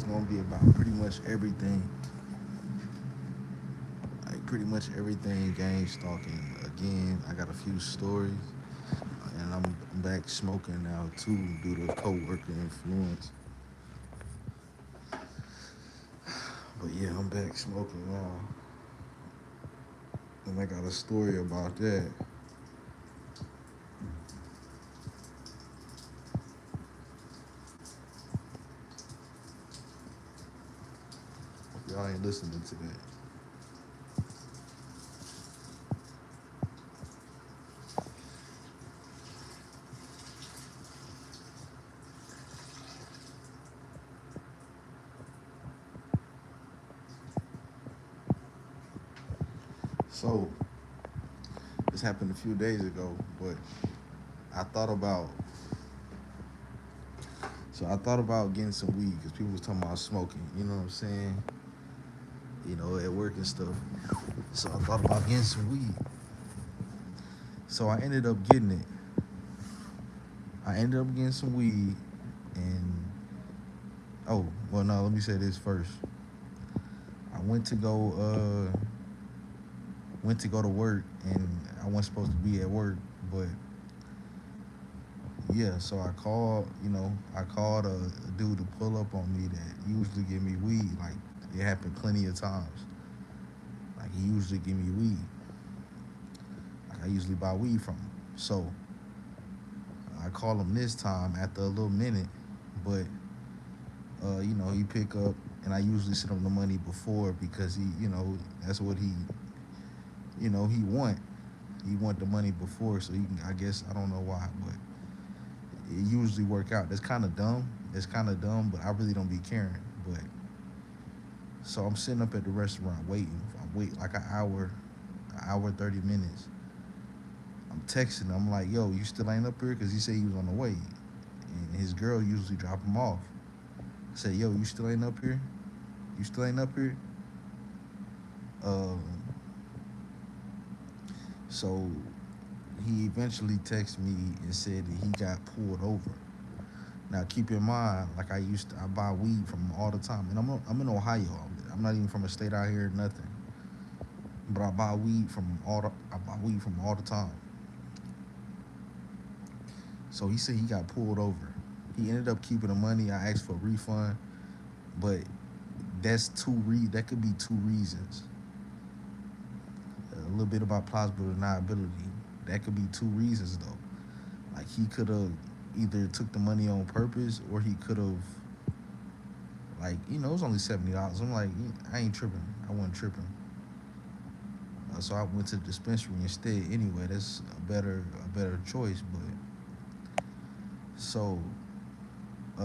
gonna be about pretty much everything, like pretty much everything gang stalking. Again, I got a few stories, and I'm back smoking now too due to co-worker influence. But yeah, I'm back smoking now, and I got a story about that. Hope y'all ain't listening to that. So this happened a few days ago, but I thought about I thought about getting some weed because people was talking about smoking. You know what I'm saying? You know, at work and stuff. So I thought about getting some weed. So I ended up getting it. I ended up getting some weed, and oh well, no. Let me say this first. I went to go to work, and I wasn't supposed to be at work, but yeah. So I called a dude to pull up on me that usually give me weed. Like it happened plenty of times. Like he usually give me weed. Like I usually buy weed from him. So I call him this time after a little minute, but he pick up, and I usually send him the money before because that's what he want. He want the money before, so he can. I guess I don't know why, but it usually work out. That's kind of dumb. It's kind of dumb, but I really don't be caring. But so I'm sitting up at the restaurant waiting. I wait like an hour 30 minutes. I'm texting him. I'm like, "Yo, you still ain't up here?" Because he said he was on the way, and his girl usually drop him off. I said, "Yo, you still ain't up here? You still ain't up here?" Um, so he eventually texted me and said that he got pulled over. Now keep in mind, like I buy weed from him all the time, and I'm in Ohio. I'm not even from a state out here, nothing. But I buy weed from him all the time. So he said he got pulled over. He ended up keeping the money. I asked for a refund, but that could be two reasons. A little bit about plausible deniability. That could be two reasons though. Like he could have either took the money on purpose, or he could have, like, it was only $70. I'm like, I ain't tripping. I wasn't tripping. So I went to the dispensary instead. Anyway, that's a better choice. But so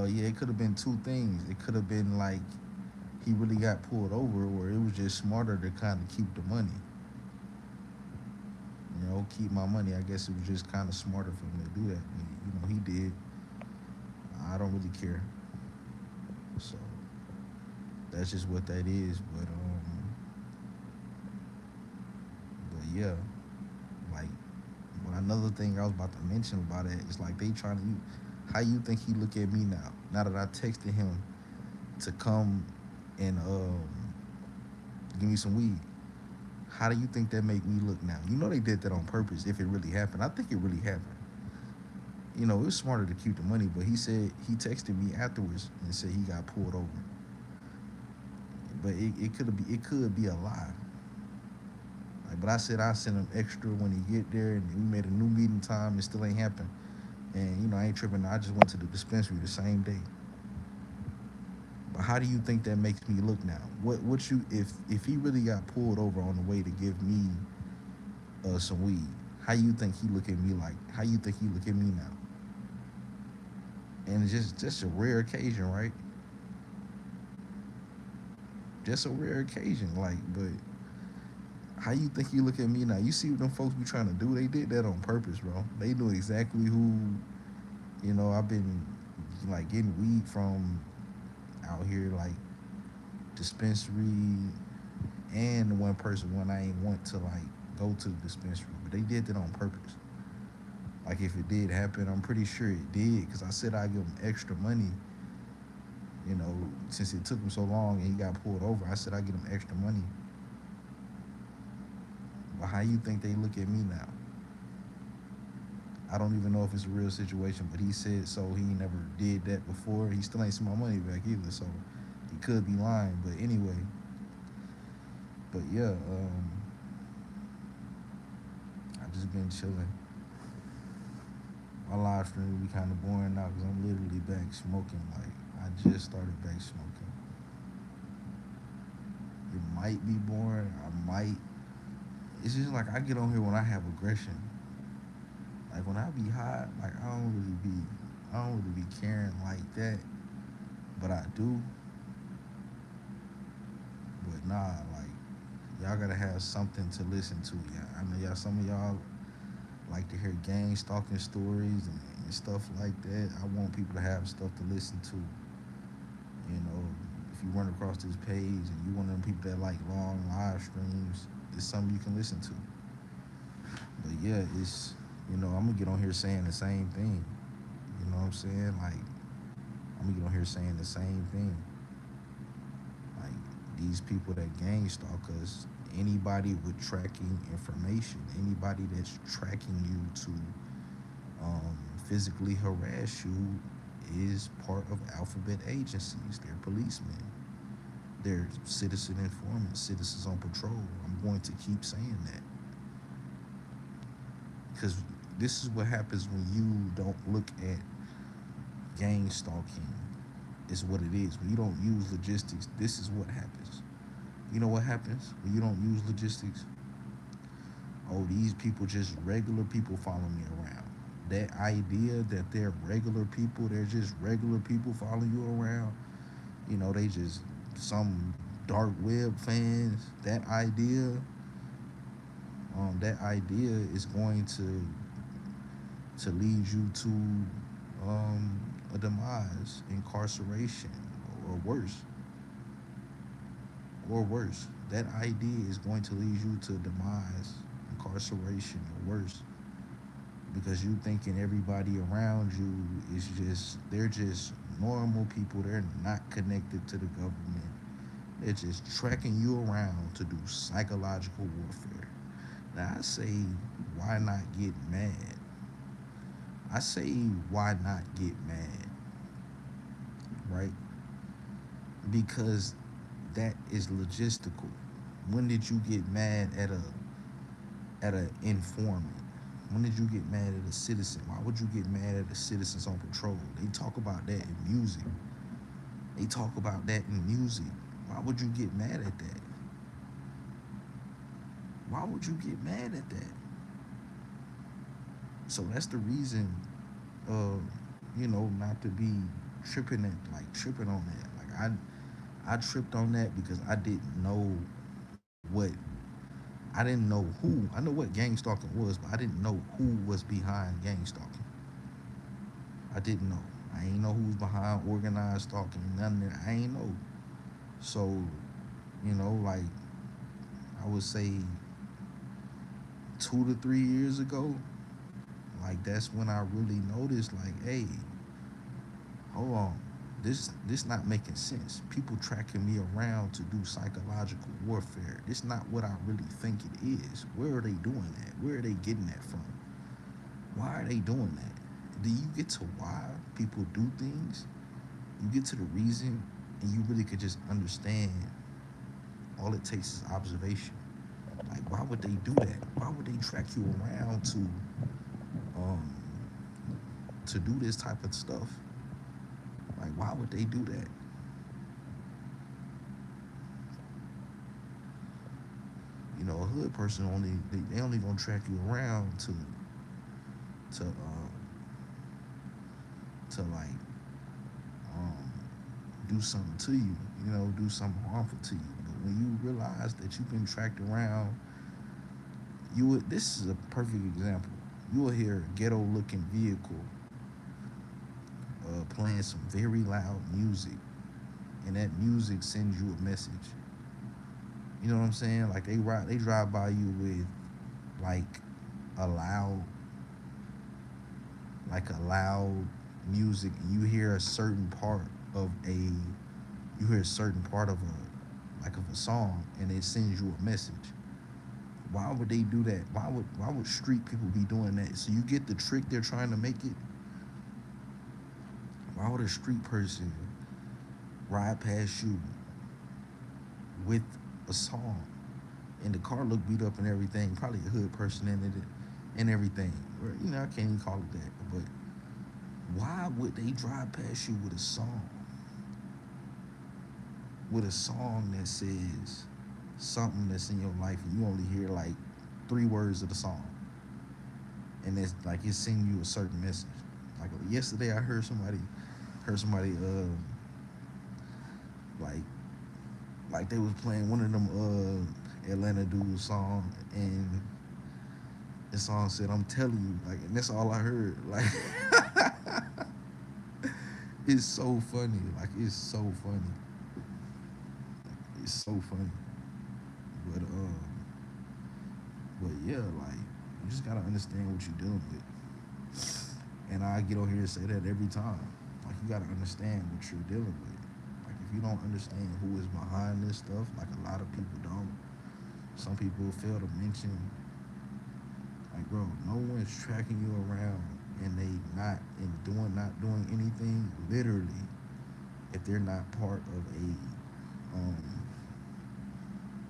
yeah, it could have been two things. It could have been like he really got pulled over, or it was just smarter to kind of keep the money. Keep my money. I guess it was just kind of smarter for him to do that. He did. I don't really care. So that's just what that is. But yeah, like, another thing I was about to mention about it is like they trying to. How you think he look at me now? Now that I texted him to come and give me some weed. How do you think that make me look now? You know they did that on purpose. If it really happened, I think it really happened. It was smarter to keep the money, but he said he texted me afterwards and said he got pulled over. But it could be a lie. Like, but I said I sent him extra when he get there, and we made a new meeting time. It still ain't happened, and I ain't tripping. I just went to the dispensary the same day. But how do you think that makes me look now? What you if he really got pulled over on the way to give me some weed? How you think he look at me like? How you think he look at me now? And it's just a rare occasion, right? Just a rare occasion, like. But how you think he look at me now? You see what them folks be trying to do? They did that on purpose, bro. They knew exactly who. I've been like getting weed from out here, like dispensary, and the one person when I ain't want to like go to the dispensary, but they did that on purpose. Like if it did happen, I'm pretty sure it did, because I said I'd give them extra money You know, since it took him so long and he got pulled over, I said I get him extra money. But how you think they look at me now? I don't even know if it's a real situation, but he said so. He never did that before. He still ain't seen my money back either, so he could be lying. But anyway, but yeah, I just been chilling. My live stream will be kind of boring now because I'm literally back smoking. Like I just started back smoking. It might be boring. I might. It's just like I get on here when I have aggression. Like when I be hot, like I don't really be caring like that. But I do. But nah, like y'all gotta have something to listen to. Yeah, I know y'all. Some of y'all like to hear gang stalking stories and stuff like that. I want people to have stuff to listen to. You know, if you run across this page and you one of them people that like long live streams, it's something you can listen to. But yeah, it's I'm gonna get on here saying the same thing. You know what I'm saying? Like I'm gonna get on here saying the same thing. Like these people that gang stalk us, anybody with tracking information, anybody that's tracking you to physically harass you is part of alphabet agencies. They're policemen. They're citizen informants, citizens on patrol. I'm going to keep saying that because this is what happens when you don't look at gang stalking. Is what it is. When you don't use logistics, this is what happens. You know what happens when you don't use logistics? Oh, these people just regular people following me around. That idea that they're regular people, they're just regular people following you around. They just some dark web fans. That idea is going to lead you to a demise, incarceration, or worse, or worse. That idea is going to lead you to demise, incarceration, or worse, because you thinking everybody around you is they're just normal people. They're not connected to the government. They're just tracking you around to do psychological warfare. Now I say, why not get mad? I say, why not get mad, right? Because that is logistical. When did you get mad at a informant? When did you get mad at a citizen? Why would you get mad at the citizens on patrol? They talk about that in music. They talk about that in music. Why would you get mad at that? Why would you get mad at that? So that's the reason, not to be tripping on that. Like I tripped on that because what I didn't know who. I know what gang stalking was, but I didn't know who was behind gang stalking. I didn't know. I ain't know who was behind organized stalking. None of that. I ain't know. So, like I would say 2 to 3 years ago, like that's when I really noticed, like, hey, hold on, this not making sense. People tracking me around to do psychological warfare. It's not what I really think it is. Where are they doing that? Where are they getting that from? Why are they doing that? Do you get to why people do things? You get to the reason, and you really could just understand. All it takes is observation. Like, why would they do that? Why would they track you around um to do this type of stuff? Like, why would they do that? A hood person they only gonna track you around to like um do something to you. Do something harmful to you. But when you realize that you've been tracked around, you would. This is a perfect example. You will hear a ghetto looking vehicle playing some very loud music, and that music sends you a message. You know what I'm saying? Like they drive by you with like a loud like a loud music, and you hear a certain part. of a you hear a certain part of a song and it sends you a message. Why would they do that? Why would street people be doing that? So you get the trick they're trying to make it. Why would a street person ride past you with a song and the car look beat up and everything? Probably a hood person in it and everything. Or, I can't even call it that. But why would they drive past you with a song? With a song that says something that's in your life and you only hear like 3 words of the song. And it's like it's sending you a certain message. Like yesterday I heard somebody like they was playing one of them Atlanta dudes song and the song said I'm telling you, like, and that's all I heard. Like it's so funny. Like it's so funny. It's so funny. But yeah, like you just gotta understand what you're dealing with. And I get on here and say that every time. Like you gotta understand what you're dealing with. Like if you don't understand who is behind this stuff, like a lot of people don't. Some people fail to mention, like, bro, no one's tracking you around and they not doing anything literally if they're not part of um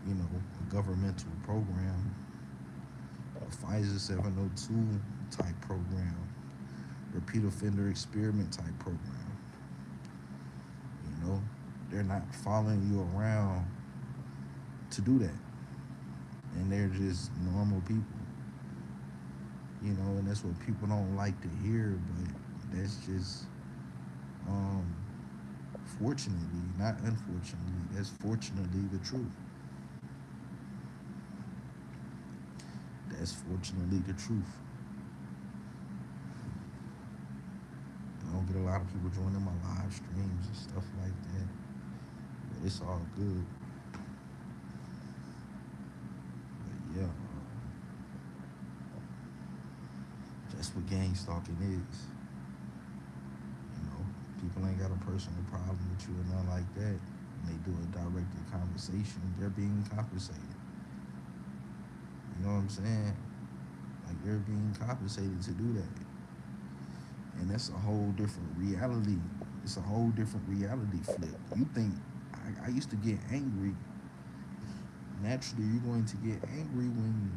a governmental program, a Pfizer 702 type program, repeat offender experiment type program. You know, they're not following you around to do that, and they're just normal people. And that's what people don't like to hear, but that's just um, fortunately, not unfortunately, that's fortunately the truth. That's fortunately the truth. I don't get a lot of people joining my live streams and stuff like that, but it's all good. But yeah, that's what gang stalking is. You know, people ain't got a personal problem with you or nothing like that. When they do a directed conversation, they're being compensated. You know what I'm saying? Like they're being compensated to do that. And that's a whole different reality. It's a whole different reality flip. You think I used to get angry. Naturally, you're going to get angry when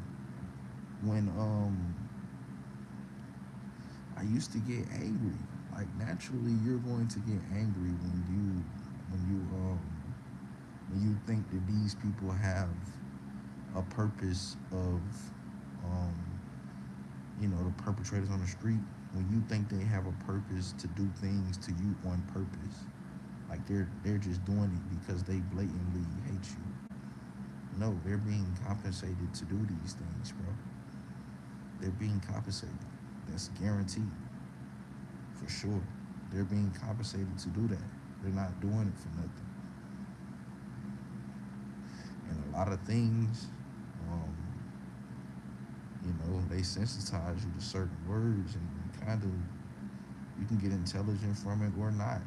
I used to get angry. Like naturally, you're going to get angry when you think that these people have a purpose of um, the perpetrators on the street, when you think they have a purpose to do things to you on purpose, like they're just doing it because they blatantly hate you. No, they're being compensated to do these things, bro. They're being compensated. That's guaranteed for sure. They're being compensated to do that. They're not doing it for nothing. And a lot of things, um, they sensitize you to certain words, and kind of you can get intelligent from it or not.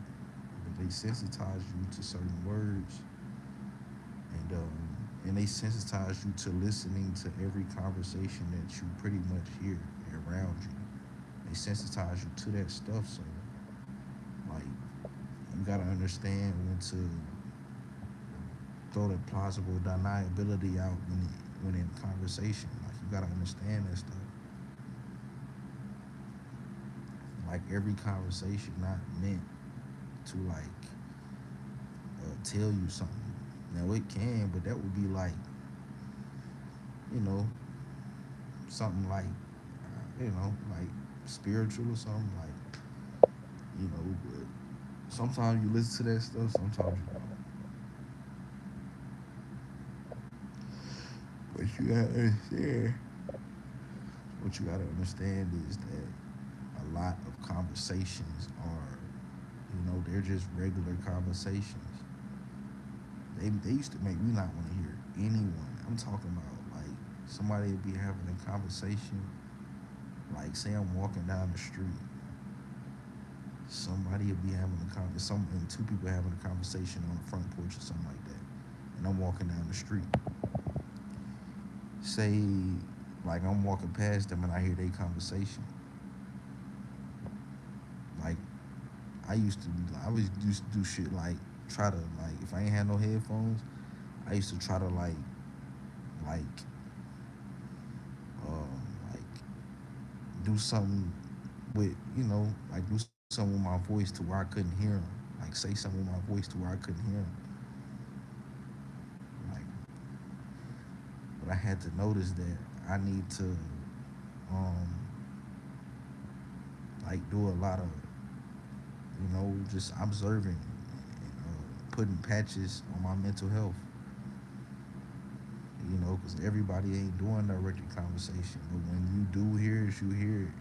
But they sensitize you to certain words, and they sensitize you to listening to every conversation that you pretty much hear around you. They sensitize you to that stuff. So, like, you gotta understand when to throw the plausible deniability out when in conversation. Like, you gotta understand that stuff. Like, every conversation not meant to tell you something. Now it can, but that would be like, you know, something like spiritual or something like, But sometimes you listen to that stuff, sometimes you don't. But you gotta understand. What you gotta understand is that a lot of conversations are, they're just regular conversations. They used to make me not want to hear anyone. I'm talking about like somebody would be having a conversation, like say I'm walking down the street Somebody will be having a and two people having a conversation on the front porch or something like that, and I'm walking down the street. Say, like I'm walking past them and I hear their conversation. Like I always used to do shit like try to like if I ain't had no headphones, I used to try to like like do something with like do something with my voice to where I couldn't hear them. Like say something with my voice to where I couldn't hear them. Like, but I had to notice that I need to um like do a lot of just observing and putting patches on my mental health. Because everybody ain't doing direct conversation. But when you do hear it, you hear it.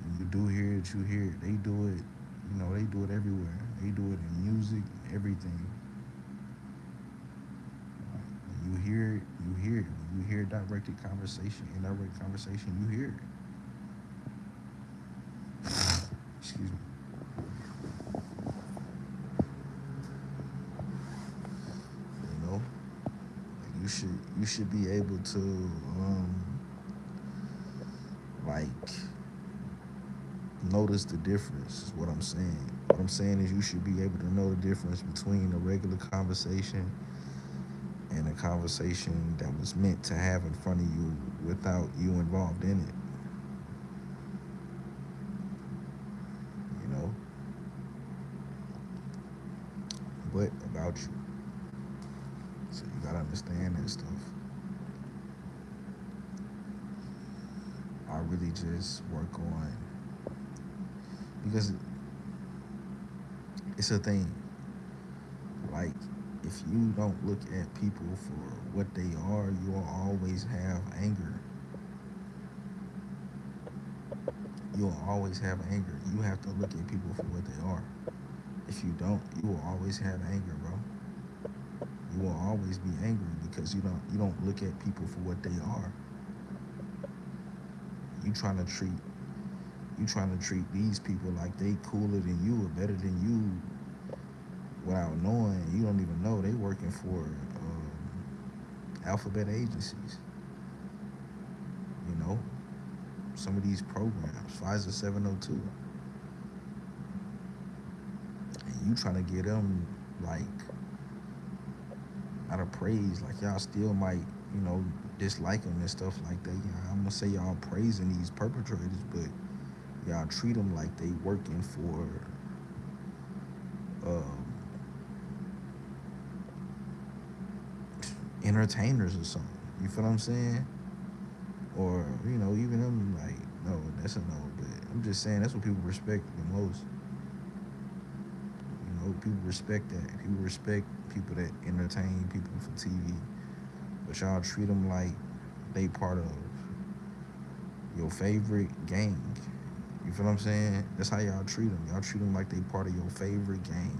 When you do hear it, you hear it. They do it. They do it everywhere. They do it in music, everything. When you hear it, you hear it. When you hear directed conversation, indirect conversation, you hear it. Excuse me. You know, you should be able to like notice the difference. Is what I'm saying. What I'm saying is you should be able to know the difference between a regular conversation and a conversation that was meant to have in front of you without you involved in it. You know, but about you. So you gotta understand that stuff. I really just work on because it's a thing. Like if you don't look at people for what they are, you'll always have anger. You'll always have anger. You have to look at people for what they are. If you don't, you will always have anger, bro. You will always be angry because you don't look at people for what they are. You trying to treat you trying to treat these people like they cooler than you or better than you without knowing. You don't even know they working for alphabet agencies. You know, some of these programs, Pfizer 702, and you trying to get them like out of praise, like y'all still might dislike them and stuff like that. I'm gonna say y'all praising these perpetrators, but y'all treat them like they working for um, entertainers or something. You feel what I'm saying? Or even them like no, that's a no. But I'm just saying that's what people respect the most. People respect that. People respect people that entertain people for TV. But y'all treat them like they part of your favorite gang. You feel what I'm saying? That's how y'all treat them. Y'all treat them like they part of your favorite gang.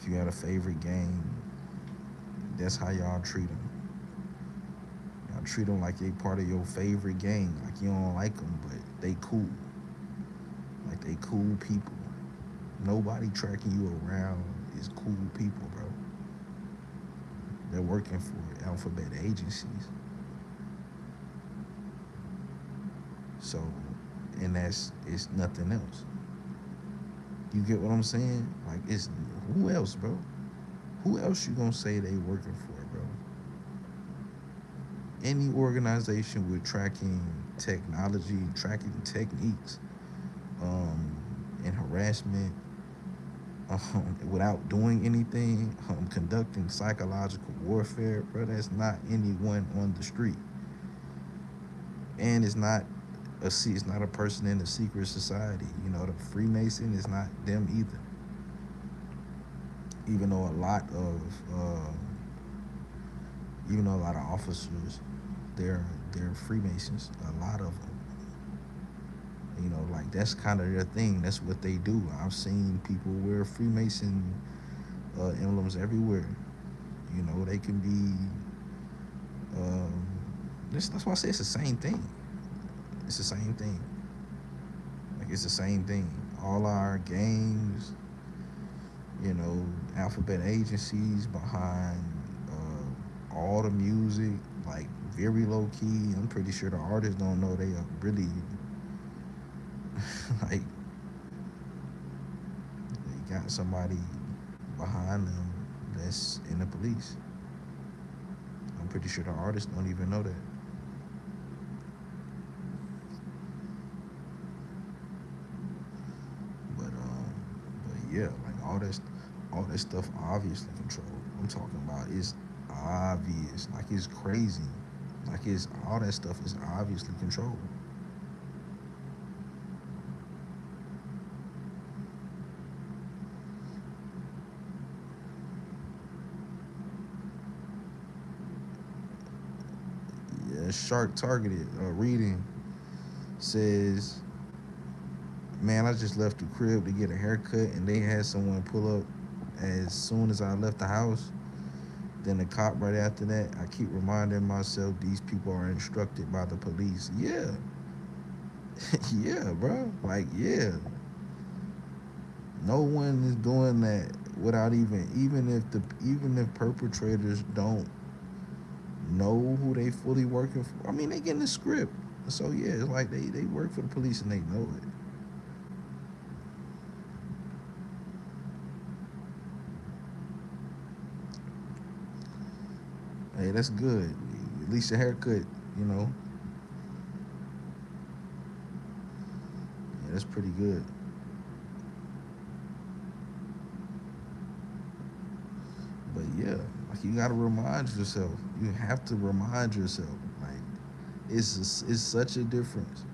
If you had a favorite gang, that's how y'all treat them. Y'all treat them like they part of your favorite gang. Like you don't like them, but they cool. Like they cool people. Nobody tracking you around is cool people, bro. They're working for alphabet agencies. So, and it's nothing else. You get what I'm saying? Like it's who else, bro? Who else you gonna say they working for, bro? Any organization with tracking technology, tracking techniques, um, and harassment, without doing anything, conducting psychological warfare, bro. That's not anyone on the street, and it's not a person in the secret society. The Freemason is not them either. Even though a lot of officers, they're Freemasons. A lot of them. Like that's kind of their thing. That's what they do. I've seen people wear Freemason emblems everywhere. They can be. That's why I say it's the same thing. It's the same thing. Like it's the same thing. All our games, alphabet agencies behind all the music, like very low key. I'm pretty sure the artists don't know they are really like they got somebody behind them that's in the police. I'm pretty sure the artists don't even know that. But yeah, like all that stuff obviously controlled. I'm talking about it's obvious, like it's crazy, like it's all that stuff is obviously controlled. Yeah, Shark Targeted reading says, "Man, I just left the crib to get a haircut, and they had someone pull up as soon as I left the house. Then the cop right after that. I keep reminding myself these people are instructed by the police. Yeah, yeah, bro. Like, yeah, no one is doing that without even if perpetrators don't know who they fully working for. I mean, they getting the script. So yeah, it's like they work for the police and they know it. Hey, that's good. At least your haircut, you know, yeah, that's pretty good. But yeah, like you gotta remind yourself. You have to remind yourself. Like it's such a difference.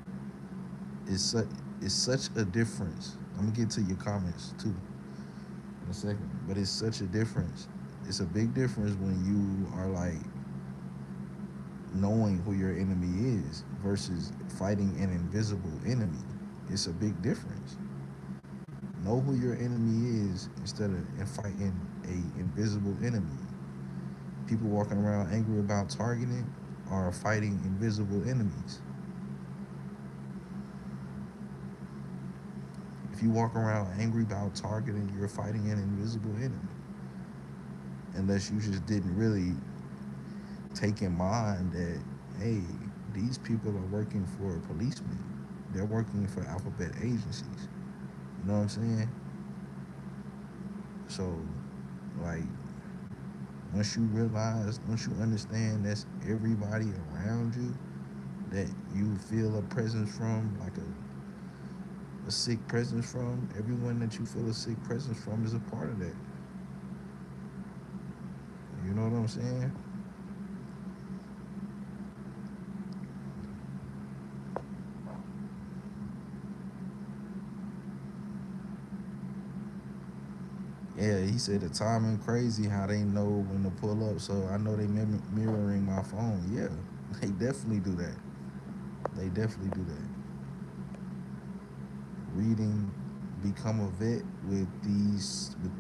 It's such it's such a difference. I'm gonna get to your comments too in a second. But it's such a difference. It's a big difference when you are like knowing who your enemy is versus fighting an invisible enemy. It's a big difference. Know who your enemy is instead of and fighting a invisible enemy. People walking around angry about targeting are fighting invisible enemies. If you walk around angry about targeting, you're fighting an invisible enemy. Unless you just didn't really take in mind that, hey, these people are working for policemen. They're working for alphabet agencies. You know what I'm saying? So, like, once you understand that's everybody around you that you feel a presence from, like a sick presence from, everyone that you feel a sick presence from is a part of that. You know what I'm saying? Yeah, he said the timing crazy how they know when to pull up. So I know they mirroring my phone. Yeah, they definitely do that. They definitely do that. Reading, become a vet with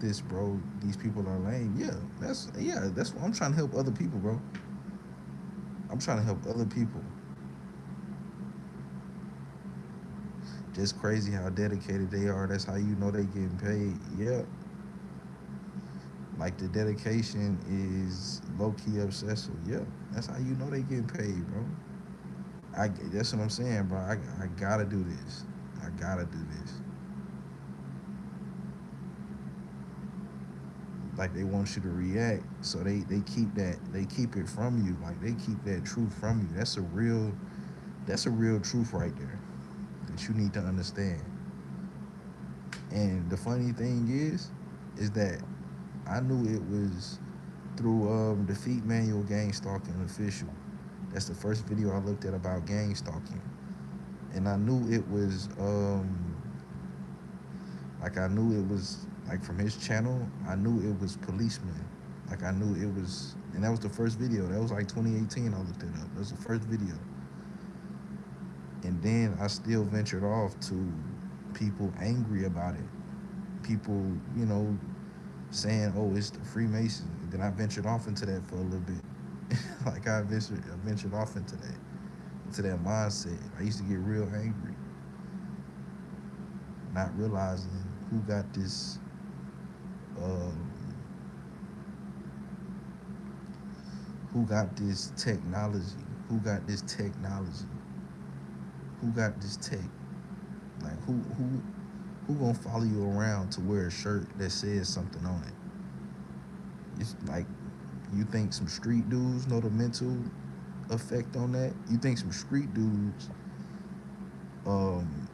this, bro. These people are lame. That's what I'm trying to help other people, bro. I'm trying to help other people. Just crazy how dedicated they are. That's how you know they getting paid. Yeah, like the dedication is low key obsessive. Yeah, that's how you know they getting paid, bro. That's what I'm saying, bro. I gotta do this. I gotta do this. Like they want you to react, so they keep it from you. Like they keep that truth from you. That's a real truth right there that you need to understand. And the funny thing is that I knew it was through Defeat Manual Gang Stalking Official. That's the first video I looked at about gang stalking, and I knew it was like I knew it was like from his channel. I knew it was policemen. Like I knew it was, and that was the first video. That was like 2018. I looked it up. That was the first video, and then I still ventured off to people angry about it. People, saying, "Oh, it's the Freemason." And then I ventured off into that for a little bit. Like I ventured off into that mindset. I used to get real angry. not realizing who got this um, who got this technology, who got this technology, who got this tech. Like who gonna follow you around to wear a shirt that says something on it? It's like you think some street dudes know the mental effect on that? You think some street dudes um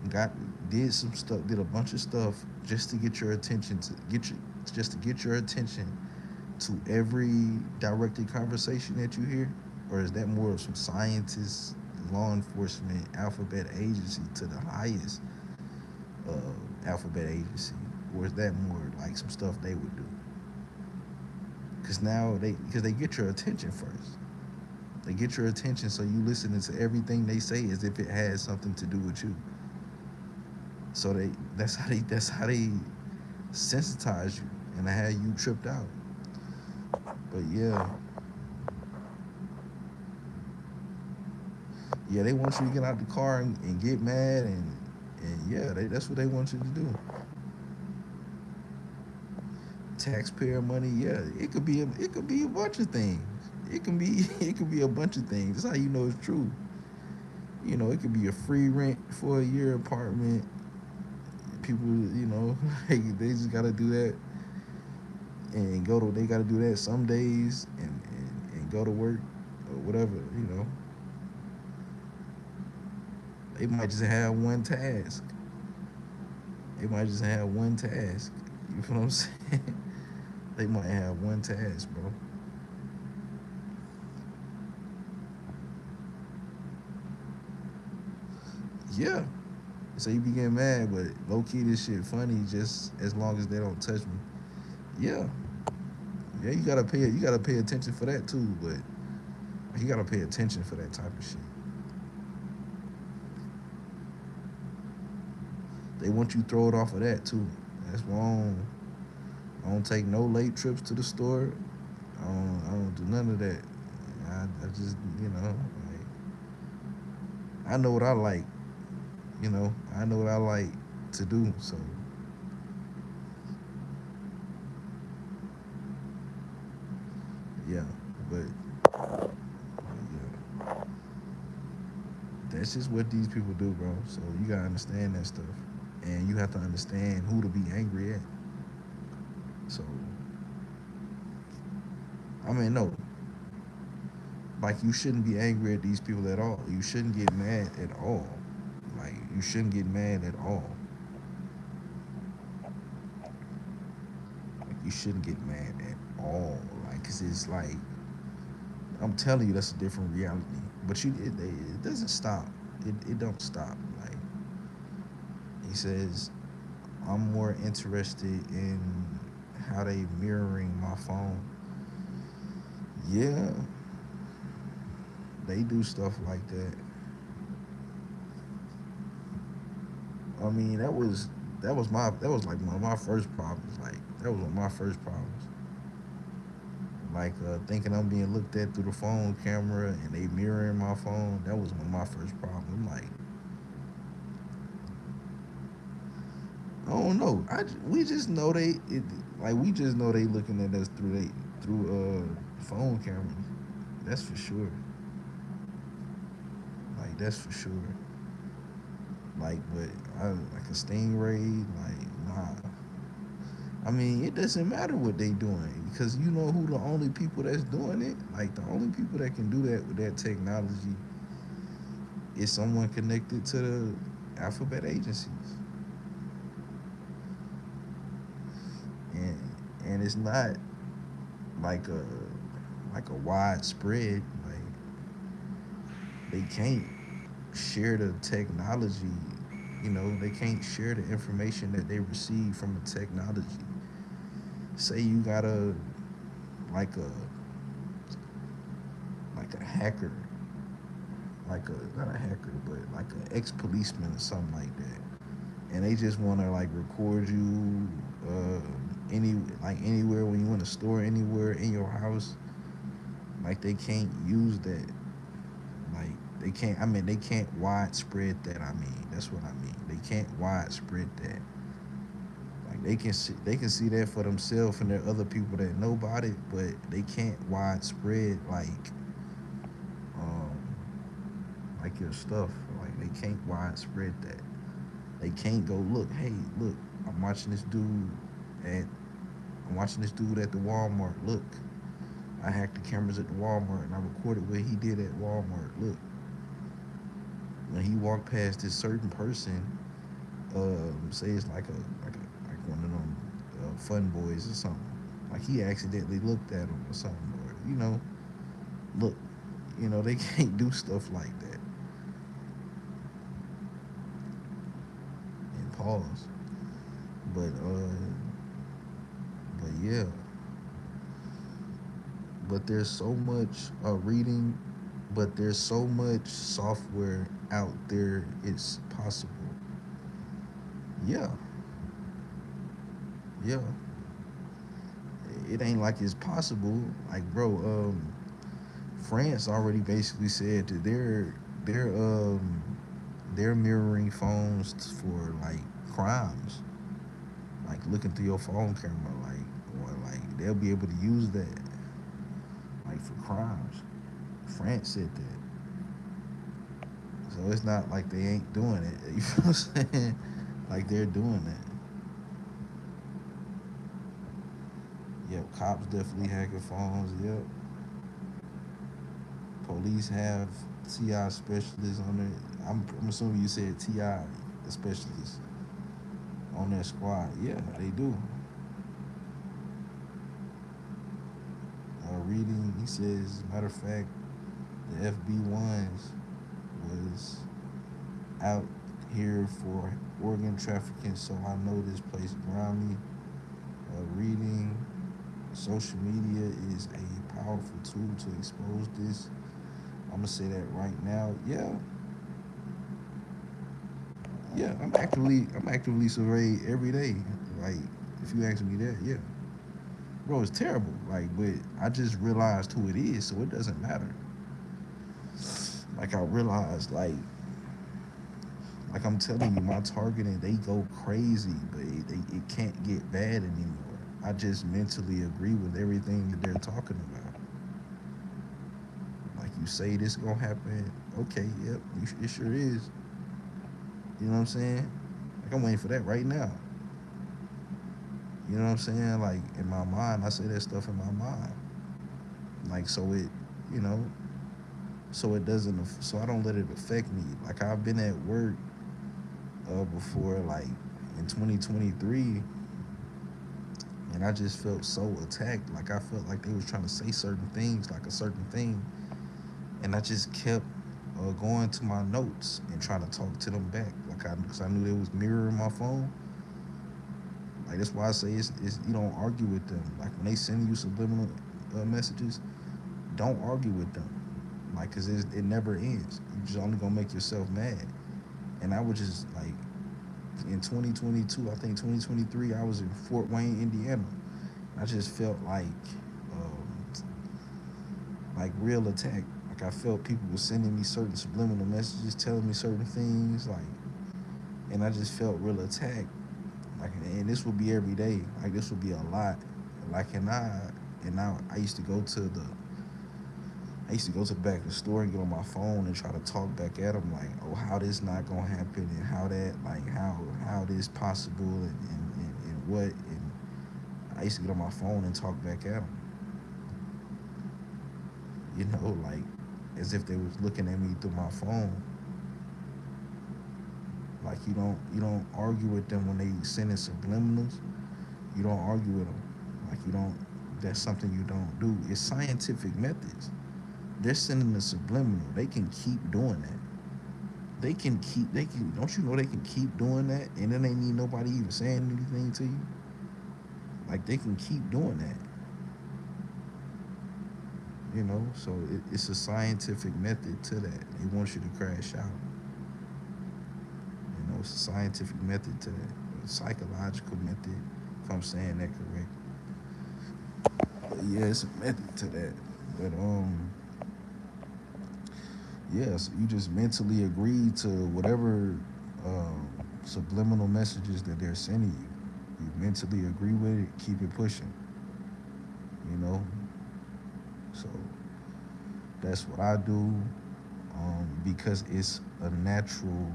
got did some stuff, did a bunch of stuff just to get your attention, to get you just to get your attention to every directed conversation that you hear? Or is that more of some scientists, law enforcement, alphabet agency to the highest alphabet agency? Or is that more like some stuff they would do? Because they get your attention first. They get your attention, so you listening to everything they say as if it has something to do with you. So that's how they sensitize you and have you tripped out. But yeah, they want you to get out the car and get mad and yeah, that's what they want you to do. Taxpayer money, yeah, it could be a bunch of things. It can be it could be a bunch of things. That's how you know it's true. It could be a free rent for a year apartment. People, they just gotta do that and go to. They gotta do that some days and go to work or whatever. They might just have one task. They might just have one task. You feel what I'm saying? They might have one task, bro. Yeah. So you be getting mad, but low key this shit funny just as long as they don't touch me. Yeah. Yeah, you gotta pay attention for that too, but you gotta pay attention for that type of shit. They want you throw it off of that too. That's wrong. I don't take no late trips to the store. I don't do none of that. I just like I know what I like. I know what I like to do. So yeah, but yeah, that's just what these people do, bro. So you gotta understand that stuff, and you have to understand who to be angry at. So I mean, no, like you shouldn't be angry at these people at all. You shouldn't get mad at all. Like you shouldn't get mad at all. Like you shouldn't get mad at all. Like 'cause it's like I'm telling you, that's a different reality. But it doesn't stop. It don't stop. Like he says, I'm more interested in how they mirroring my phone. Yeah, they do stuff like that. I mean, that was like one of my first problems. Like that was one of my first problems. Like thinking I'm being looked at through the phone camera and they mirroring my phone. That was one of my first problems. I'm like, I don't know. We just know we just know they looking at us through phone cameras. That's for sure. Like that's for sure. But like a stingray, like nah. I mean, it doesn't matter what they doing because you know who the only people that's doing it. Like the only people that can do that with that technology is someone connected to the alphabet agencies, and it's not like a widespread. Like they can't share the technology. They can't share the information that they receive from the technology. Say you got like a like a hacker, like a not a hacker, but like an ex policeman or something like that, and they just want to like record you uh, anywhere when you in a store, anywhere in your house. Like they can't use that. Like They can't. I mean, they can't widespread that. I mean, that's what I mean. They can't widespread that. Like they can see that for themselves, and there are other people that know about it, but they can't widespread um, like your stuff. Like they can't widespread that. They can't go look. Hey, look, I'm watching this dude at. I'm watching this dude at the Walmart. Look, I hacked the cameras at the Walmart and I recorded what he did at Walmart. Look, when he walked past this certain person, say it's like one of them fun boys or something. Like he accidentally looked at him or something, or look, they can't do stuff like that. And pause. But but yeah, but there's so much reading, but there's so much software out there. It's possible. Yeah, yeah. It ain't like it's possible. Like, bro, France already basically said that they're mirroring phones for like crimes, like looking through your phone camera, like or like they'll be able to use that like for crimes. France said that, so it's not like they ain't doing it. You know what I'm saying? Like they're doing that. Yep, cops definitely hacking phones. Yep, police have TI specialists on there. I'm assuming you said TI specialists on their squad. Yeah, they do. Reading, he says, matter of fact, the FB1s was out here for organ trafficking, so I know this place around me. Reading, social media is a powerful tool to expose this. I'm gonna say that right now. Yeah, yeah. I'm actively surveyed every day. Like, if you ask me that, yeah, bro, it's terrible. Like, but I just realized who it is, so it doesn't matter. Like, I realized, like I'm telling you, my targeting they go crazy, but it can't get bad anymore. I just mentally agree with everything that they're talking about. Like you say, this gonna happen. Okay, yep, it sure is. You know what I'm saying? Like I'm waiting for that right now. You know what I'm saying? Like in my mind, I say that stuff in my mind. Like so it, you know, so it doesn't. So I don't let it affect me. Like I've been at work before, like in 2023, and I just felt so attacked. Like I felt like they was trying to say certain things, like a certain thing, and I just kept going to my notes and trying to talk to them back. Like because I knew they was mirroring my phone. Like that's why I say it's you don't argue with them. Like when they send you subliminal messages, don't argue with them. Like cause it never ends. You just only gonna make yourself mad. And I was just like in 2022, I think 2023, I was in Fort Wayne, Indiana. I just felt um, like real attack. Like I felt people were sending me certain subliminal messages, telling me certain things, like, and I just felt real attacked. Like, and this would be every day. Like this would be a lot. Like, and now I used to go to the back of the store and get on my phone and try to talk back at them like, oh, how this not gonna happen and how that, like, how this possible and what. And I used to get on my phone and talk back at them, like as if they was looking at me through my phone. Like you don't argue with them when they sending subliminals. You don't argue with them. Like you don't. That's something you don't do. It's scientific methods. They're sending a subliminal. They can keep doing that. Don't you know they can keep doing that and then they need nobody even saying anything to you? Like they can keep doing that, so it's a scientific method to that. They want you to crash out. It's a scientific method to that, a psychological method, if I'm saying that correct. But yeah, it's a method to that. But Yeah, so you just mentally agree to whatever subliminal messages that they're sending you. You mentally agree with it, keep it pushing, you know? So that's what I do, because it's a natural,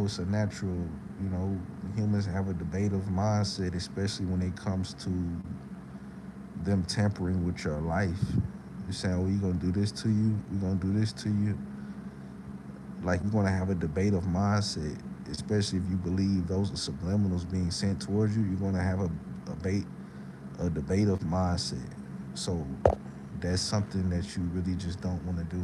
it's a natural, you know, humans have a debative mindset, especially when it comes to them tampering with your life. You're saying, well, you're going to do this to you, we're going to do this to you. Like, you're going to have a debative mindset, especially if you believe those are subliminals being sent towards you. You're going to have a debative mindset. So that's something that you really just don't want to do.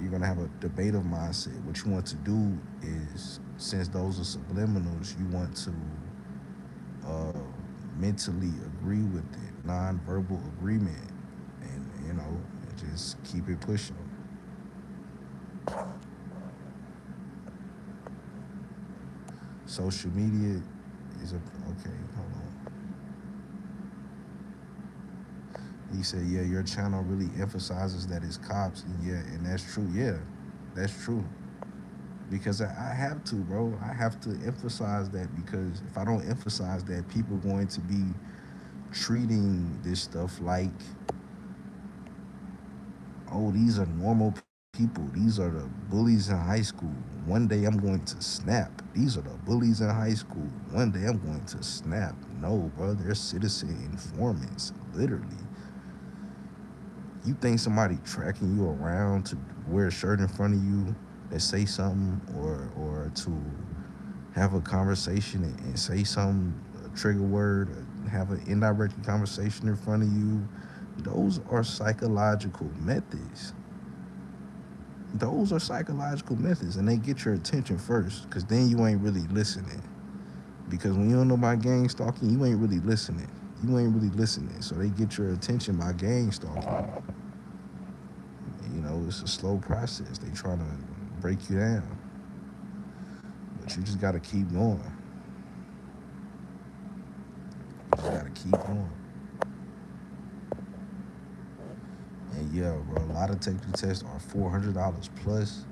You're going to have a debative mindset. What you want to do is, since those are subliminals, you want to uh, mentally agree with it, non-verbal agreement, and just keep it pushing. Social media is a okay. Hold on. He said, "Yeah, your channel really emphasizes that it's cops, and yeah, and that's true. Yeah, that's true. Because I have to, bro. I have to emphasize that because if I don't emphasize that, people are going to be treating this stuff like, oh, these are normal people. These are the bullies in high school. One day I'm going to snap. These are the bullies in high school. One day I'm going to snap. No, bro, they're citizen informants, literally. You think somebody tracking you around to wear a shirt in front of you that say something, or to have a conversation and say something, a trigger word, or have an indirect conversation in front of you, those are psychological methods. Those are psychological methods, and they get your attention first, because then you ain't really listening. Because when you don't know about gang stalking, you ain't really listening. You ain't really listening. So they get your attention by gang stalking. It's a slow process. They try to break you down, but you just gotta keep going. You just gotta keep going. And yeah, bro, a lot of technical tests are $400 plus.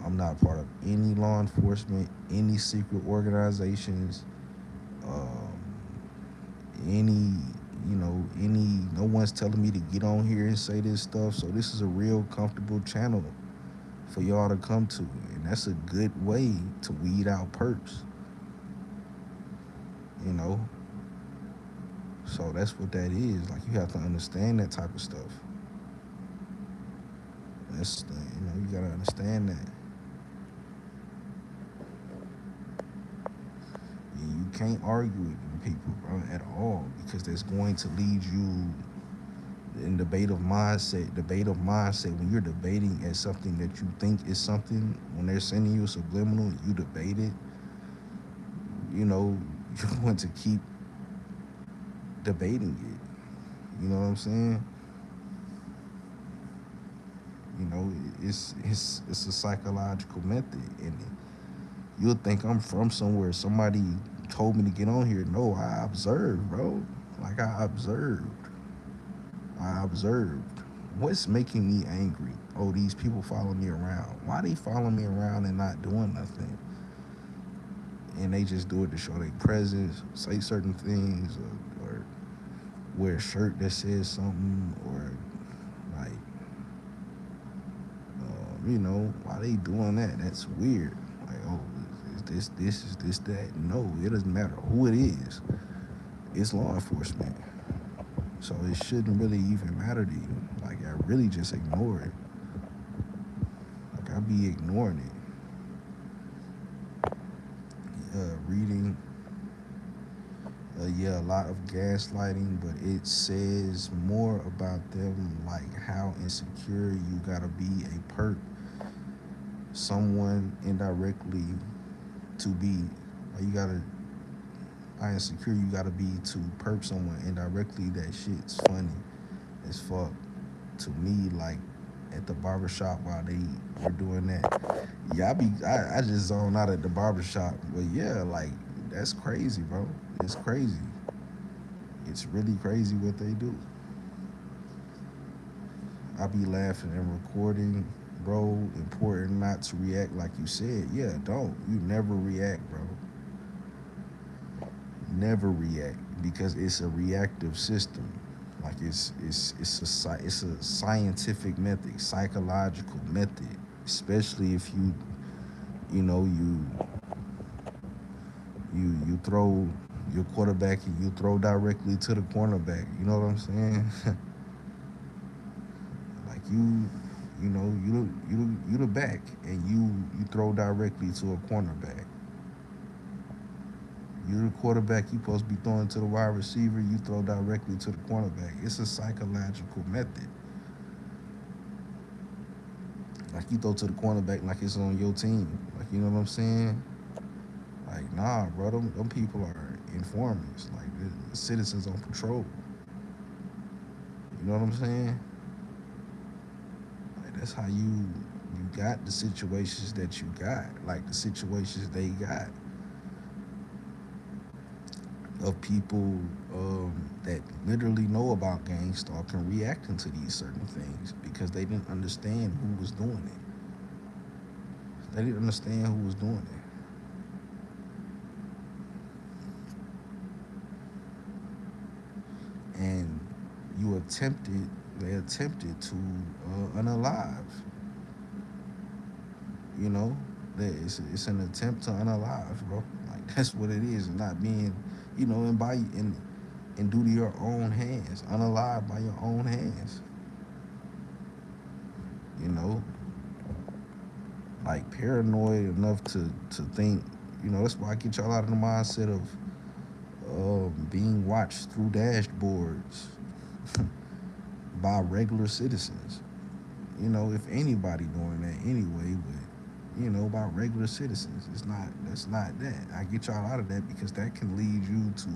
I'm not part of any law enforcement, any secret organizations, um, any, no one's telling me to get on here and say this stuff. So this is a real comfortable channel for y'all to come to, and that's a good way to weed out perps. You know, so that's what that is. Like, you have to understand that type of stuff. You gotta understand that. You can't argue with people, bro, at all, because that's going to lead you in debative mindset. When you're debating at something that you think is something, when they're sending you a subliminal, you debate it. You know, you're going to keep debating it. You know what I'm saying? It's a psychological method, and you'll think I'm from somewhere. Somebody told me to get on here. No, I observed, bro. Like, I observed. What's making me angry? Oh, these people follow me around. Why they follow me around and not doing nothing? And they just do it to show their presence, say certain things, or wear a shirt that says something, or like, why they doing that? That's weird. Like, oh, is this, that? No, it doesn't matter who it is. It's law enforcement. So it shouldn't really even matter to you. Like, I really just ignore it. Like, I be ignoring it. Reading, yeah, a lot of gaslighting, but it says more about them, like how insecure you gotta be a perp, someone indirectly to be, like, you gotta, how insecure you gotta be to perp someone indirectly. That shit's funny as fuck to me. Like, at the barbershop while they were doing that. Yeah, I just zone out at the barbershop. But yeah, like, that's crazy, bro. It's crazy. It's really crazy what they do. I be laughing and recording, bro. Important not to react like you said. Yeah, don't. You never react, bro. Never react because it's a reactive system. Like it's a scientific method, psychological method. Especially if you know you throw your quarterback and you throw directly to the cornerback. You know what I'm saying? Like you the back and you throw directly to a cornerback. You're the quarterback. You supposed to be throwing to the wide receiver. You throw directly to the cornerback. It's a psychological method. Like you throw to the cornerback like it's on your team. Like you know what I'm saying? Like nah, bro. Them people are informants. Like the citizens on patrol. You know what I'm saying? Like that's how you got the situations that you got. Like the situations they got of people that literally know about gang stalking reacting to these certain things because they didn't understand who was doing it. They didn't understand who was doing it. And they attempted to unalive. You know, it's an attempt to unalive, bro. Like that's what it is, not being, and and due to your own hands, unalive by your own hands. You know, like paranoid enough to think. That's why I get y'all out of the mindset of being watched through dashboards by regular citizens. If anybody doing that anyway, but by regular citizens, that's not that. I get y'all out of that because that can lead you to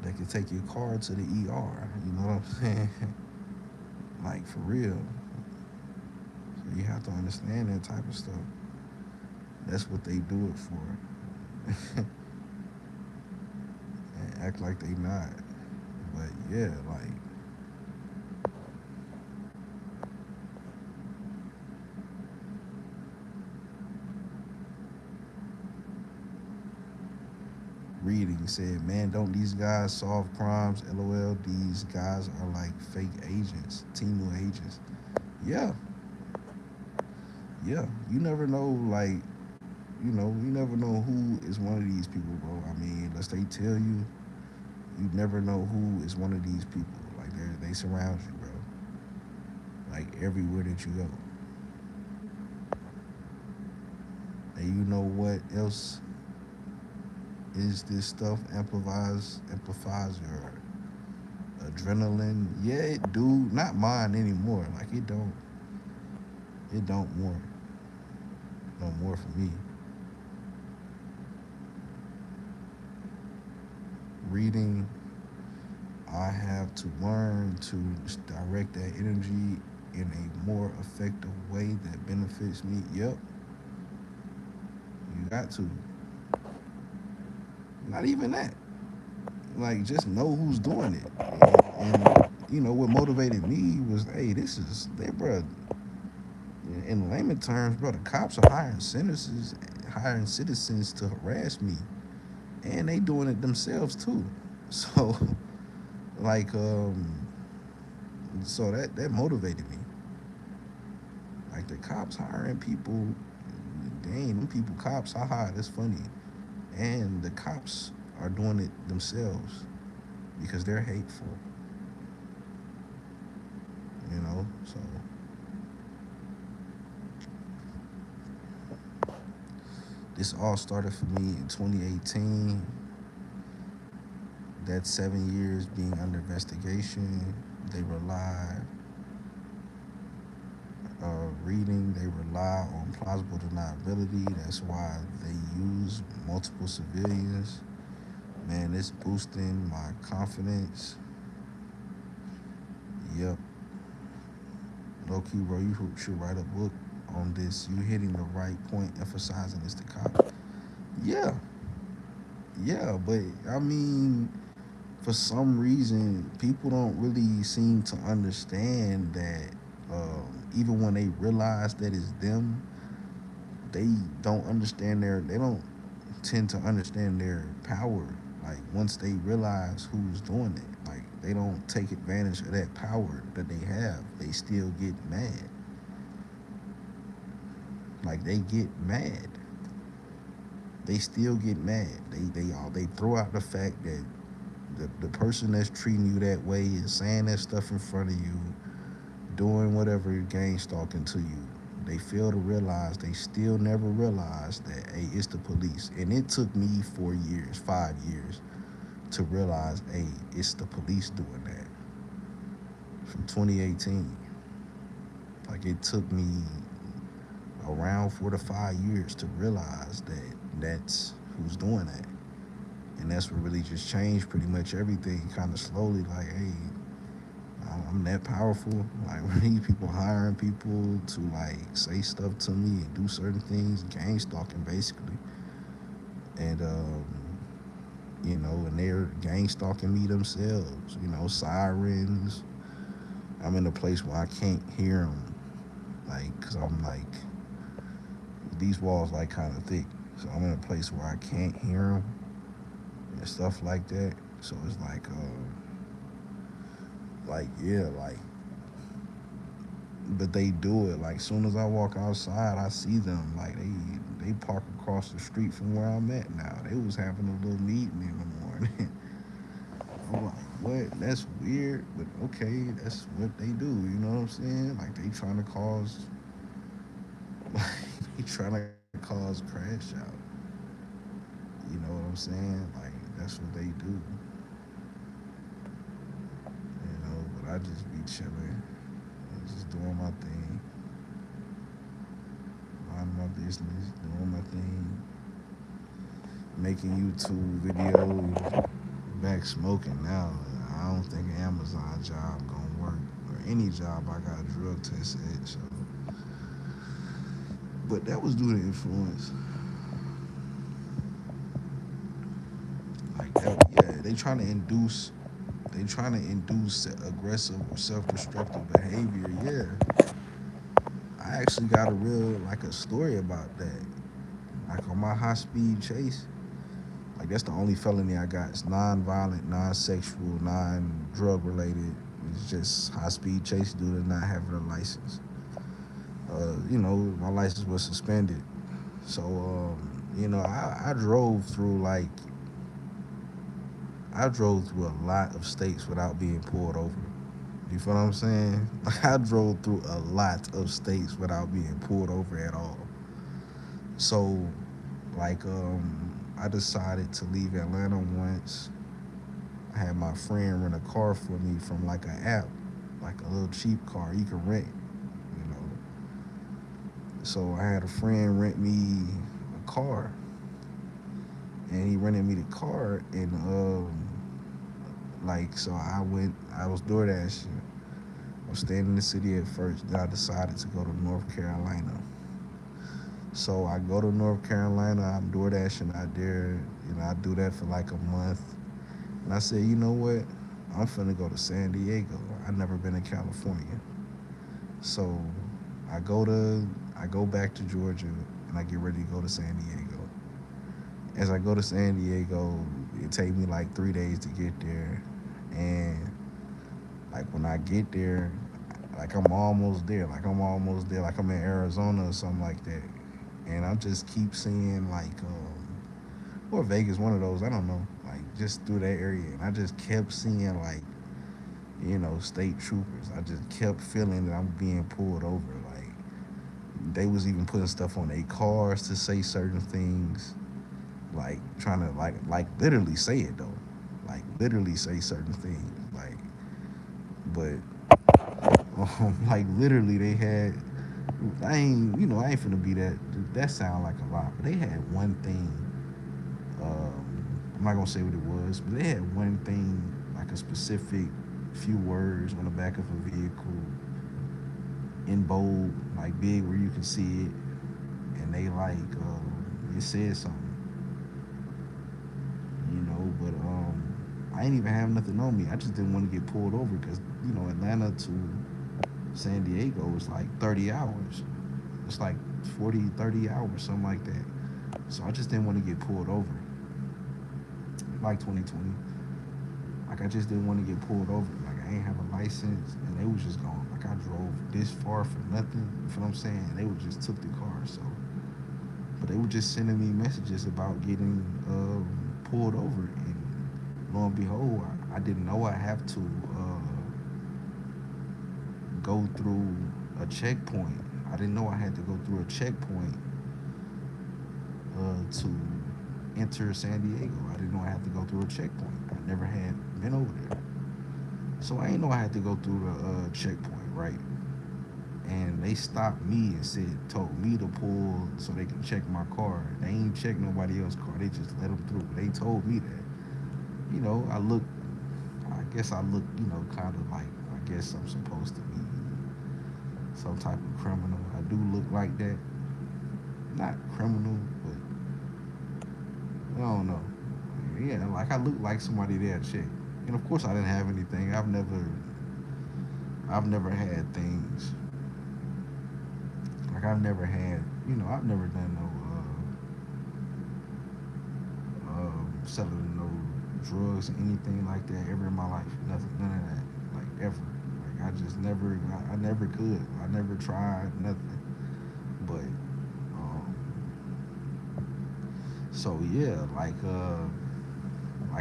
that can take your car to the ER. You know what I'm saying? Like for real. So you have to understand that type of stuff. That's what they do it for. And act like they not. But yeah, like reading said, man, don't these guys solve crimes? LOL, these guys are like fake agents, Timu agents. Yeah, yeah. You never know, like, you never know who is one of these people, bro. I mean, unless they tell you, you never know who is one of these people. Like, they surround you, bro. Like, everywhere that you go. And you know what else is this stuff amplifies your adrenaline. Yeah, it do. Not mine anymore. Like it don't more no more for me. Reading, I have to learn to direct that energy in a more effective way that benefits me. Yep, you got to. Not even that. Like just know who's doing it. And what motivated me was, hey, this is they, bro. In layman terms, bro, the cops are hiring citizens to harass me, and they doing it themselves too. So, like, so that motivated me. Like the cops hiring people, dang, them people cops, haha, that's funny. And the cops are doing it themselves because they're hateful, So this all started for me in 2018. That 7 years being under investigation, they rely reading, they rely on plausible deniability. That's why they use multiple civilians. Man, it's boosting my confidence. Yep. Low key, bro, you should write a book on this. You hitting the right point, emphasizing it's the cop. Yeah, yeah, but I mean, for some reason, people don't really seem to understand that even when they realize that it's them, they don't understand they don't tend to understand their power. Like once they realize who's doing it, like they don't take advantage of that power that they have. They still get mad. Like they get mad. They still get mad. They throw out the fact that the person that's treating you that way is saying that stuff in front of you, doing whatever gang stalking to you. They fail to realize, they still never realize that, hey, it's the police. And it took me 4 years, 5 years to realize, hey, it's the police doing that from 2018. Like it took me around 4 to 5 years to realize that that's who's doing that. And that's what really just changed pretty much everything kind of slowly. Like, hey, I'm that powerful. Like, we need people hiring people to like say stuff to me and do certain things, gang stalking basically. And and they're gang stalking me themselves. Sirens. I'm in a place where I can't hear them, like, cause I'm like these walls like kind of thick, so I'm in a place where I can't hear them and stuff like that. So it's like yeah, like, but they do it. Like, soon as I walk outside, I see them. Like they park across the street from where I'm at now. They was having a little meeting in the morning. I'm like, what? That's weird, but okay, that's what they do. You know what I'm saying? Like they trying to cause, like, they trying to cause crash out. You know what I'm saying? Like that's what they do. But I just be chilling, just doing my thing, minding my business, doing my thing, making YouTube videos, back smoking now. I don't think an Amazon job gonna work or any job I got drug tested. So, but that was due to influence. Like that, yeah. They trying to induce aggressive or self-destructive behavior. Yeah, I actually got a real like a story about that. Like on my high speed chase, like that's the only felony I got. It's non-violent, non-sexual, non-drug related. It's just high speed chase due to not having a license. My license was suspended. So, I drove through a lot of states without being pulled over. You feel what I'm saying? Like I drove through a lot of states without being pulled over at all. So, I decided to leave Atlanta once. I had my friend rent a car for me from like an app, like a little cheap car you can rent, you know. So I had a friend rent me a car, and he rented me the car, and so I was door dashing. I was staying in the city at first. Then I decided to go to North Carolina. So I go to North Carolina. I'm door dashing out there. I do that for like a month. And I said, you know what? I'm finna go to San Diego. I've never been to California. So I go to I go back to Georgia, and I get ready to go to San Diego. As I go to San Diego, it take me like 3 days to get there. And like when I get there, like I'm almost there. Like I'm almost there. Like I'm in Arizona or something like that. And I just keep seeing or Vegas, one of those, I don't know, like just through that area. And I just kept seeing state troopers. I just kept feeling that I'm being pulled over. Like they was even putting stuff on their cars to say certain things, like trying to like literally say it though, like literally say certain things, but like literally they had. I ain't finna be that. That sound like a lot, but they had one thing. I'm not gonna say what it was, but they had one thing, like a specific few words on the back of a vehicle in bold, like big where you can see it, and they it said something, but I ain't even have nothing on me. I just didn't want to get pulled over because Atlanta to San Diego is like 30 hours. It's like 40, 30 hours, something like that. So I just didn't want to get pulled over. Like 2020. Like I just didn't want to get pulled over. Like I ain't have a license and they was just going. Like I drove this far for nothing. You feel what I'm saying? And they would just took the car. So, but they were just sending me messages about getting pulled over. And lo and behold, I didn't know I have to go through a checkpoint. I didn't know I had to go through a checkpoint to enter San Diego. I didn't know I had to go through a checkpoint. I never had been over there. So I didn't know I had to go through the checkpoint, right? And they stopped me and told me to pull so they can check my car. They ain't check nobody else's car. They just let them through. They told me that. I guess I look, kind of like, I guess I'm supposed to be some type of criminal. I do look like that. Not criminal, but I don't know. Yeah, like I look like somebody there check. And of course I didn't have anything. I've never had things. Like I've never done no selling no drugs or anything like that ever in my life. Nothing, none of that. Like ever. Like I never could. I never tried nothing. But so yeah, like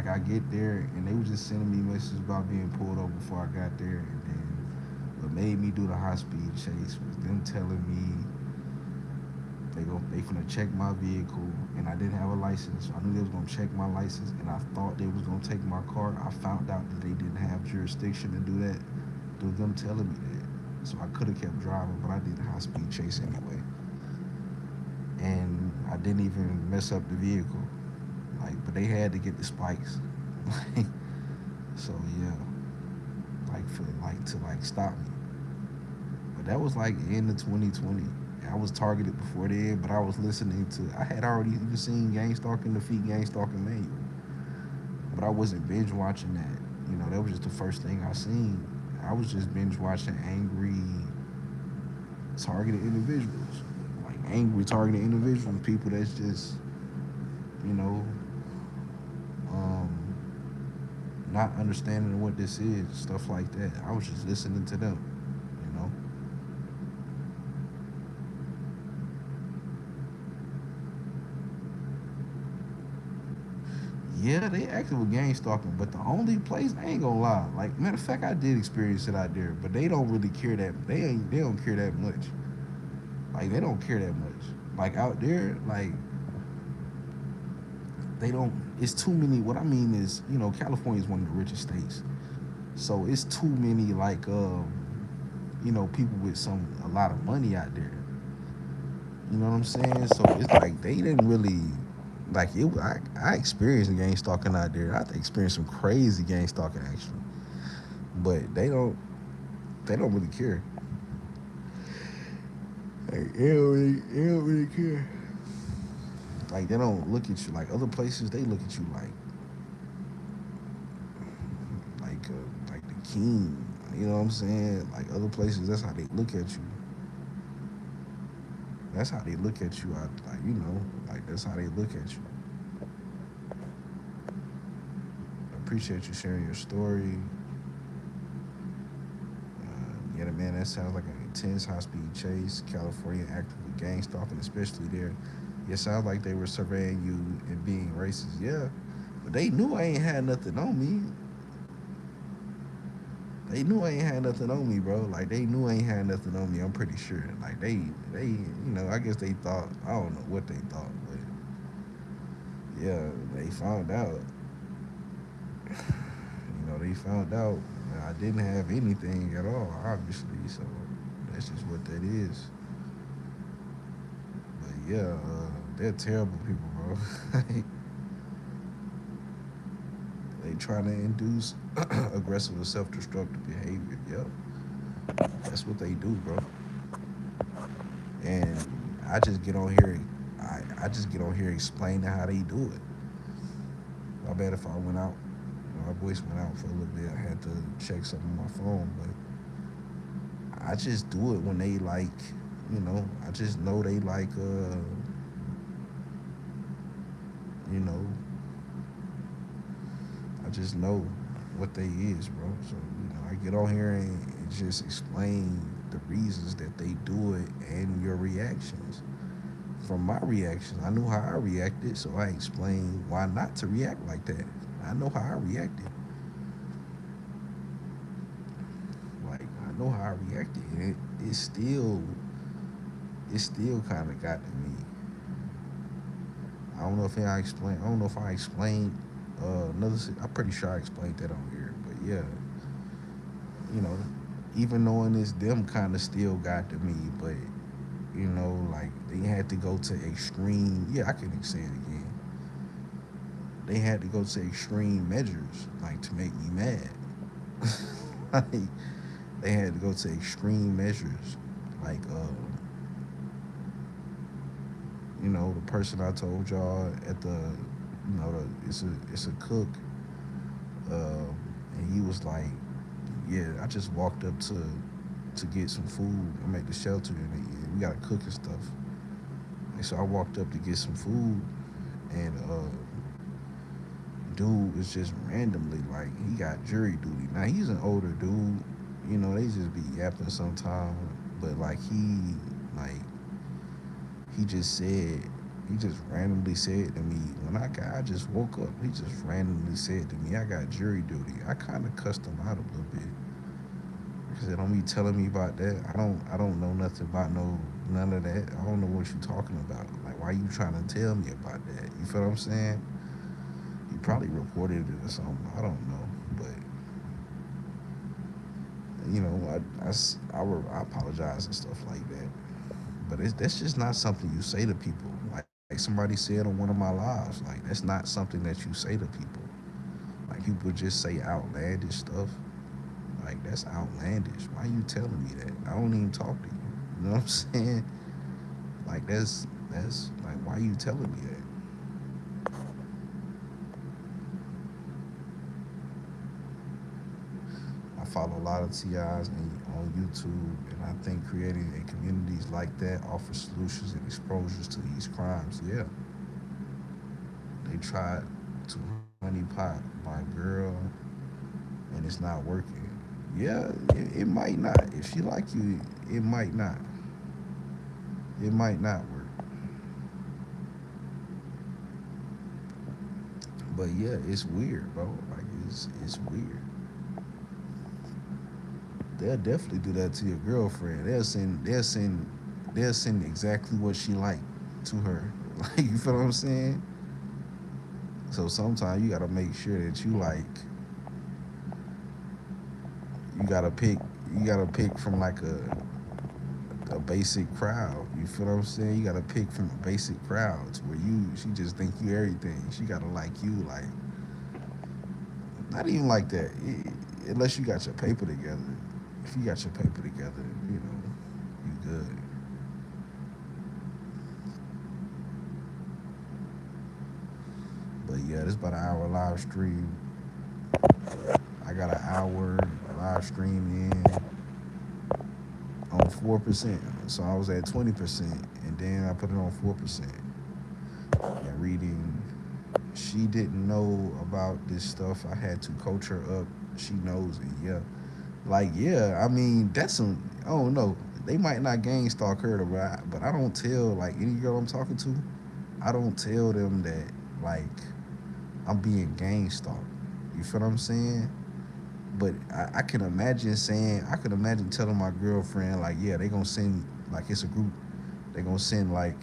I get there and they were just sending me messages about being pulled over before I got there, and then what made me do the high speed chase was them telling me they gonna check my vehicle, and I didn't have a license. So I knew they was gonna check my license, and I thought they was gonna take my car. I found out that they didn't have jurisdiction to do that through them telling me that. So I could have kept driving, but I did the high speed chase anyway, and I didn't even mess up the vehicle. Like, but they had to get the spikes. So yeah, to stop me. But that was like in the 2020. I was targeted before then, but I was listening to. I had already even seen Gang Stalking Defeat Gang Stalking Manual, but I wasn't binge watching that. That was just the first thing I seen. I was just binge watching angry, targeted individuals, like angry targeted individuals, people that's just, you know, um, not understanding what this is, stuff like that. I was just listening to them, you know. Yeah, they active with gang stalking, but the only place I ain't gonna lie, like matter of fact, I did experience it out there, but they don't really care that they don't care that much. Like they don't care that much. Like out there, like they don't. It's too many. What I mean is, California is one of the richest states, so it's too many people with a lot of money out there. You know what I'm saying? So it's like they didn't really like it. I experienced gang stalking out there. I experienced some crazy gang stalking actually, but they don't really care. Like, they don't really care. Like they don't look at you like other places. They look at you like the king. You know what I'm saying? Like other places, that's how they look at you. That's how they look at you. Like that's how they look at you. I appreciate you sharing your story. Yeah, man, that sounds like an intense high-speed chase. California active with gang stalking, especially there. It sounds like they were surveying you and being racist. Yeah, but they knew I ain't had nothing on me. They knew I ain't had nothing on me, bro. Like they knew I ain't had nothing on me. I'm pretty sure. Like I guess they thought. I don't know what they thought, but yeah, they found out. They found out that I didn't have anything at all, obviously. So that's just what that is. But yeah, they're terrible people, bro. They trying to induce aggressive or self-destructive behavior. Yep, that's what they do, bro. And I just get on here. I just get on here explaining how they do it. My bad if I went out. My voice went out for a little bit. I had to check something on my phone, but I just do it when they like, I just know they like, you know, I just know what they is, bro. So, I get on here and just explain the reasons that they do it and your reactions. From my reactions, I knew how I reacted, so I explained why not to react like that. I know how I reacted. Like I know how I reacted. And it still kind of got to me. I don't know if I explained. I don't know if I explained I'm pretty sure I explained that on here, but yeah, you know, even knowing this, them kind of still got to me, but like they had to go to extreme. Yeah, I can say it again. They had to go to extreme measures, like to make me mad. Like they had to go to extreme measures, like the person I told y'all at the, it's a cook, uh, and he was like, yeah, I just walked up to get some food. I'm at the shelter and we gotta cook and stuff. And so I walked up to get some food, and dude was just randomly like he got jury duty. Now he's an older dude, they just be yapping sometimes, but like he just said he just randomly said to me I just woke up. He just randomly said to me, "I got jury duty." I kind of cussed him out a little bit because don't be telling me about that. I don't know nothing about none of that. I don't know what you talking about. Like, why you trying to tell me about that? You feel what I'm saying? You probably reported it or something. I don't know, but I apologize and stuff like that. But that's just not something you say to people. Like somebody said on one of my lives, like that's not something that you say to people. Like people just say outlandish stuff. Like that's outlandish. Why you telling me that? I don't even talk to you. You know what I'm saying? Like that's like why you telling me that? I follow a lot of TIs on YouTube, and I think creating a communities like that offers solutions and exposures to these crimes. Yeah, they tried to honeypot my girl, and it's not working. Yeah, it might not. If she like you, it might not. It might not work. But yeah, it's weird, bro. Like it's weird. They'll definitely do that to your girlfriend. They'll send exactly what she like to her. Like you feel what I'm saying? So sometimes you gotta make sure that you gotta pick you gotta pick from like a basic crowd. You feel what I'm saying? You gotta pick from a basic crowd to where she just think you everything. She gotta like you like not even like that. Unless you got your paper together. If you got your paper together, you good. But yeah, this about an hour live stream. I got an hour live stream in on 4%. So I was at 20%, and then I put it on 4%. And reading, she didn't know about this stuff. I had to coach her up. She knows it. Yeah, like yeah. I mean, that's some. I don't know. They might not gang stalk her, but I don't tell like any girl I'm talking to. I don't tell them that like I'm being gang stalked. You feel what I'm saying? But I could imagine telling my girlfriend like, yeah, they gonna send like it's a group. They gonna send like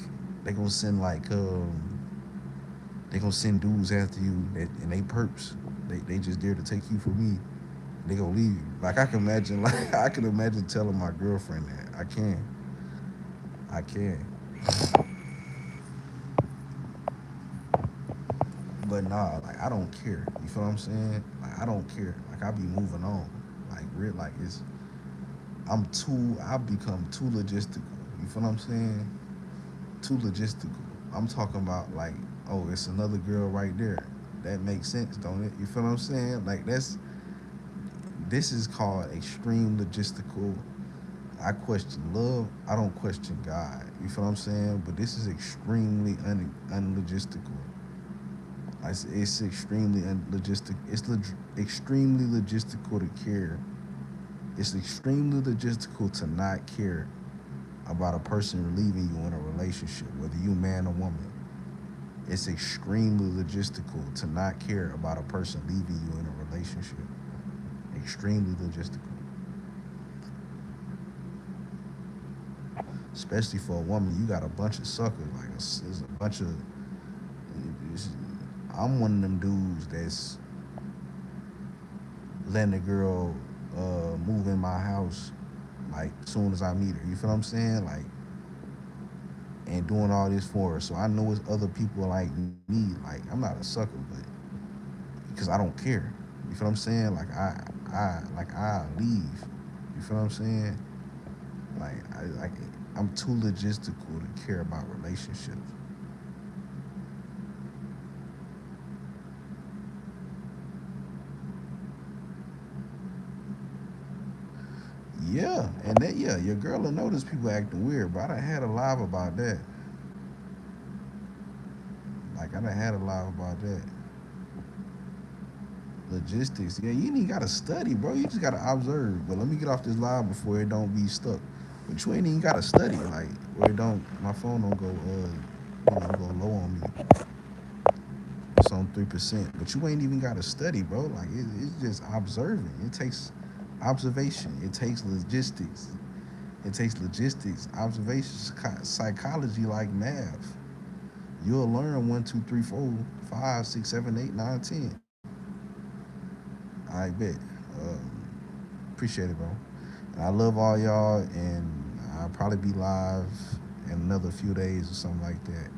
they gonna send like they gonna send dudes after you and they perps. They just there to take you from me. They gonna leave you. Like I can imagine like I can imagine telling my girlfriend that. I can. But nah, like I don't care. You feel what I'm saying? Like I don't care. Like I be moving on. Like real like I become too logistical. You feel what I'm saying? Too logistical. I'm talking about like, oh, it's another girl right there. That makes sense, don't it? You feel what I'm saying? Like this is called extreme logistical. I question love. I don't question God. You feel what I'm saying? But this is extremely unlogistical. It's extremely unlogistic. Extremely logistical to care. It's extremely logistical to not care about a person leaving you in a relationship, whether you man or woman. It's extremely logistical to not care about a person leaving you in a relationship. Extremely logistical, especially for a woman. You got a bunch of suckers. Like there's a bunch of. it's- I'm one of them dudes that's letting a girl move in my house like soon as I meet her. You feel what I'm saying? Like and doing all this for her. So I know it's other people like me. Like I'm not a sucker, but because I don't care. You feel what I'm saying? I leave. You feel what I'm saying? Like I'm too logistical to care about relationships. Yeah, and that yeah, your girl will notice people acting weird, but I done had a live about that. Like I done had a live about that. Logistics, yeah, you ain't even gotta study, bro. You just gotta observe. But let me get off this live before it don't be stuck. But you ain't even gotta study, like where it don't my phone don't go go low on me. It's on 3%. But you ain't even gotta study, bro. Like it's just observing. It takes observation. It takes logistics. It takes logistics, observation, psychology like math. You'll learn one, two, three, four, five, six, seven, eight, nine, 10. I bet. Appreciate it, bro. And I love all y'all, and I'll probably be live in another few days or something like that.